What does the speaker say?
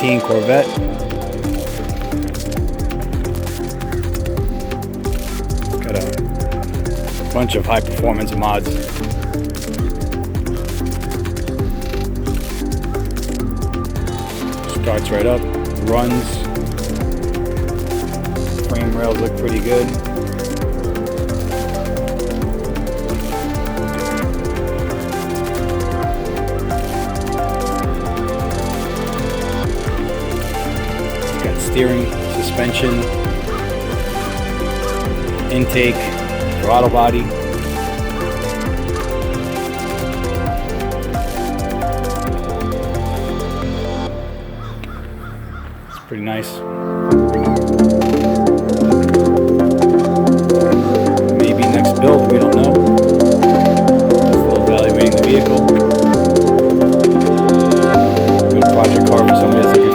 118 Corvette. Got a bunch of high performance mods. Starts right up, runs. Frame rails look pretty good. Steering, suspension, intake, throttle body. It's pretty nice. Maybe next build, we don't know. Still evaluating the vehicle. Good project car for somebody that's looking